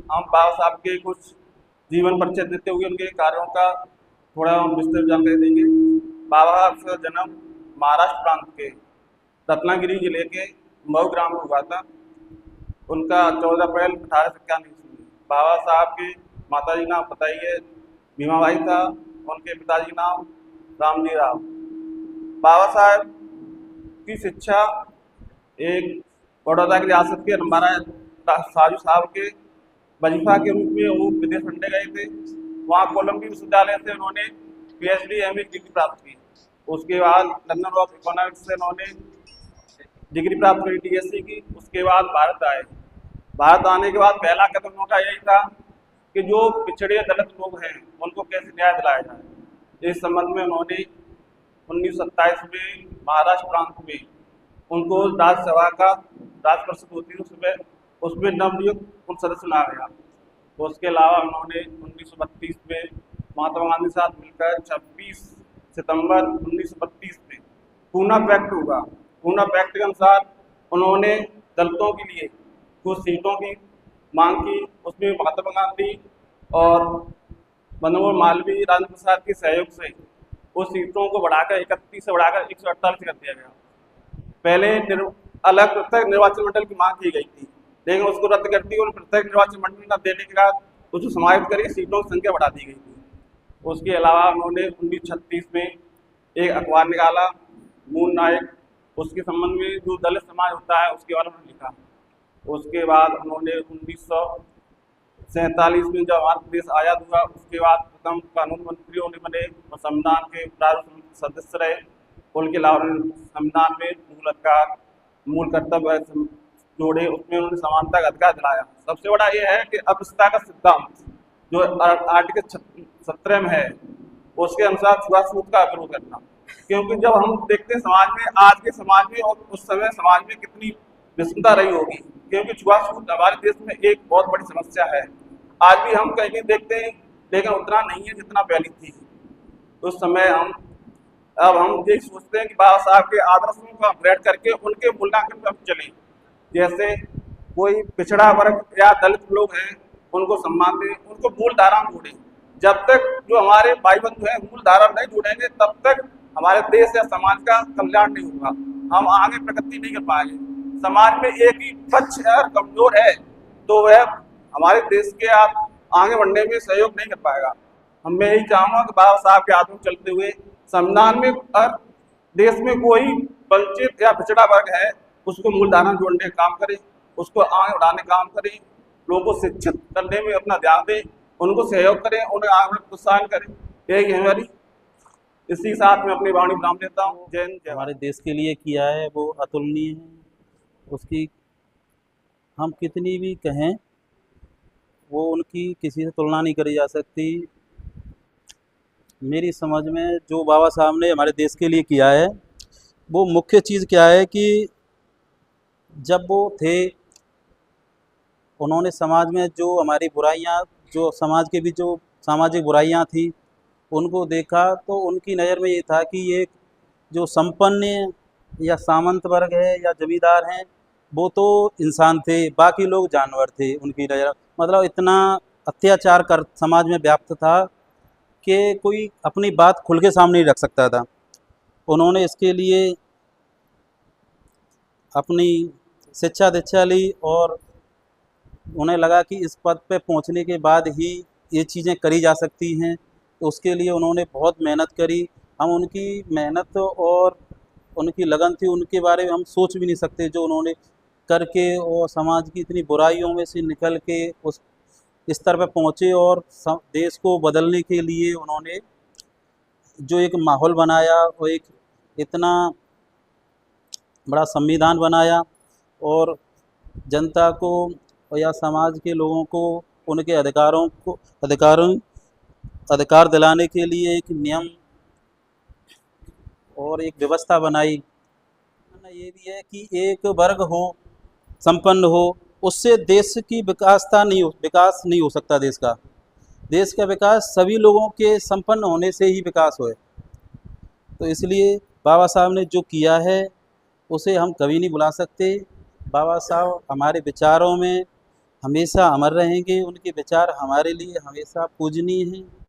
हम बाबा साहब के कुछ जीवन परिचय देते हुए उनके कार्यों का थोड़ा हम विस्तृत जानकारी देंगे। बाबा साहब का जन्म महाराष्ट्र प्रांत के रत्नागिरी जिले के मऊ ग्राम में हुआ था। उनका 14 अप्रैल 1891 ईस्वी में। बाबा साहब के माता जी नाम बताइए भीमाबाई था, उनके पिताजी नाम रामजी राव। बाबा साहब की शिक्षा एक बड़ौदा की रियासत के महाराज साजू साहब के वजीफा के रूप में वो विदेश पढ़ने गए थे। वहाँ कोलंबिया विश्वविद्यालय से उन्होंने PhD MA डिग्री प्राप्त की। उसके बाद लंदन ऑफ इकोनॉमिक्स से उन्होंने डिग्री प्राप्त करी DSc की। उसके बाद भारत आए। भारत आने के बाद पहला कदम उनका यही था कि जो पिछड़े दलित लोग हैं उनको कैसे न्याय दिलाया जाए। इस संबंध में उन्होंने 1927 में महाराष्ट्र प्रांत में उनको राज्यसभा का राज्य परिषद होती है उसमें नवनियुक्त उन सदस्य चुना गया। तो उसके अलावा उन्होंने 1932 में महात्मा गांधी के साथ मिलकर 26 सितंबर 1932 में पूना पैक्ट हुआ। पूना पैक्ट के अनुसार उन्होंने दलितों के लिए कुछ सीटों की मांग की। उसमें महात्मा गांधी और मनोहर मालवीय राजेंद्र प्रसाद के सहयोग से उस सीटों को बढ़ाकर 31 से बढ़ाकर 148 कर दिया गया। पहले अलग पृथक निर्वाचन मंडल की मांग की गई थी, लेकिन उसको रद्द कर दी और पृथक निर्वाचन मंडल न देने के बाद उसको समाहित करके सीटों की संख्या बढ़ा दी गई थी। उसके अलावा उन्होंने 1936 में एक अखबार निकाला मूल नायक, उसके संबंध में जो दलित समाज होता है उसके बारे में लिखा। उसके बाद उन्होंने 1947 में जब हमारा देश आज़ाद हुआ उसके बाद प्रथम कानून मंत्री उन्हें बने और संविधान के प्रारूप सदस्य रहे। उनके अलावा संविधान में मूल अधिकार मूल कर्तव्य जोड़े, उसमें उन्होंने समानता का अधिकार दिलाया। सबसे बड़ा ये है कि अस्पृश्यता का सिद्धांत जो आर्टिकल 17 में है उसके अनुसार छुआछूत का विरोध करना। क्योंकि जब हम देखते हैं समाज में, आज के समाज में और उस समय समाज में कितनी विषमता रही होगी, क्योंकि छुआछूत हमारे देश में एक बहुत बड़ी समस्या है। आज भी हम कहीं देखते हैं लेकिन उतना नहीं है जितना पहले थी। उस समय अब हम ये सोचते हैं कि बाबा साहब के आदर्शों को अपग्रेड करके उनके मूल्यांकन पर चलें। जैसे कोई पिछड़ा वर्ग या दलित लोग हैं उनको सम्मान दें, उनको मूल धारा में जोड़ें। जब तक जो हमारे भाई बंधु हैं मूल धारा नहीं जोड़ेंगे तब तक हमारे देश या समाज का कल्याण नहीं होगा, हम आगे प्रगति नहीं कर पाएंगे। समाज में एक ही पक्ष अगर कमजोर है तो वह हमारे देश के आगे बढ़ने में सहयोग नहीं कर पाएगा। मैं यही चाहूँगा कि बाबा साहब के आदर्श चलते हुए संविधान में अगर देश में कोई वंचित या पिछड़ा वर्ग है उसको मूल धारा में जोड़ने का काम करें, उसको आगे बढ़ाने का काम करें, लोगों को शिक्षित करने में अपना ध्यान दें, उनको सहयोग करें, उन्हें आगे बढ़ने प्रोत्साहन करें। यही है हमारी। इसी साथ में अपनी वाणी विराम देता हूँ। जय हिंद, जय भारत। हमारे देश के लिए किया है वो अतुलनीय है। उसकी हम कितनी भी कहें वो उनकी किसी से तुलना नहीं करी जा सकती। मेरी समझ में जो बाबा साहब ने हमारे देश के लिए किया है वो मुख्य चीज़ क्या है कि जब वो थे उन्होंने समाज में जो हमारी बुराइयां, जो समाज के भी जो सामाजिक बुराइयां थी उनको देखा तो उनकी नज़र में ये था कि ये जो संपन्न या सामंत वर्ग है या जमींदार हैं वो तो इंसान थे, बाकी लोग जानवर थे। उनकी नज़र मतलब इतना अत्याचार कर समाज में व्याप्त था कि कोई अपनी बात खुल के सामने नहीं रख सकता था। उन्होंने इसके लिए अपनी शिक्षा दीक्षा ली और उन्हें लगा कि इस पद पे पहुंचने के बाद ही ये चीज़ें करी जा सकती हैं, तो उसके लिए उन्होंने बहुत मेहनत करी। हम उनकी मेहनत और उनकी लगन थी उनके बारे में हम सोच भी नहीं सकते, जो उन्होंने करके और समाज की इतनी बुराइयों में से निकल के उस स्तर पर पहुँचे और देश को बदलने के लिए उन्होंने जो एक माहौल बनाया वो एक इतना बड़ा संविधान बनाया और जनता को या समाज के लोगों को उनके अधिकार दिलाने के लिए एक नियम और एक व्यवस्था बनाई। ये भी है कि एक वर्ग हो संपन्न हो उससे देश की विकास नहीं हो सकता। देश का विकास सभी लोगों के संपन्न होने से ही विकास होए। तो इसलिए बाबा साहब ने जो किया है उसे हम कभी नहीं भुला सकते। बाबा साहब हमारे विचारों में हमेशा अमर रहेंगे। उनके विचार हमारे लिए हमेशा पूजनीय हैं।